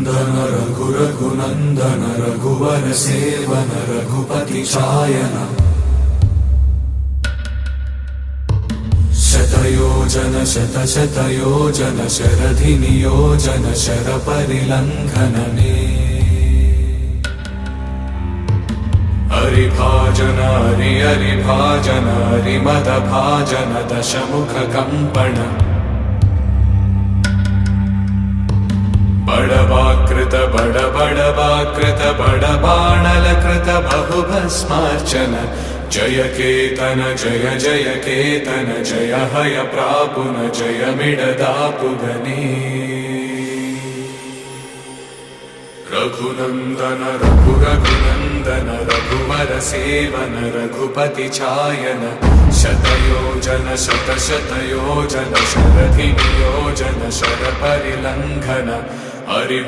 रघुनन्दन रघु रघुनन्दन रघुवर seven Raghupati चायन शतयोजन शतशतयोजन शरधि नियोजन sir परिलंघन में हरिभाजन हरिभाजन हरिमद भाजन दशमुख कंपन बड़वाकृत बड़वाकृत बड़बाणलकृत बहुभस्मार्चन जय केतन जय जय केतन जय हय प्रापुन जय मिडदापुगने रघुनन्दन रघु रघुनन्दन रघुवर सेवन रघुपति चायन शतयोजन शतशतयोजन शरधि नियोजन शर परिलंघन हरि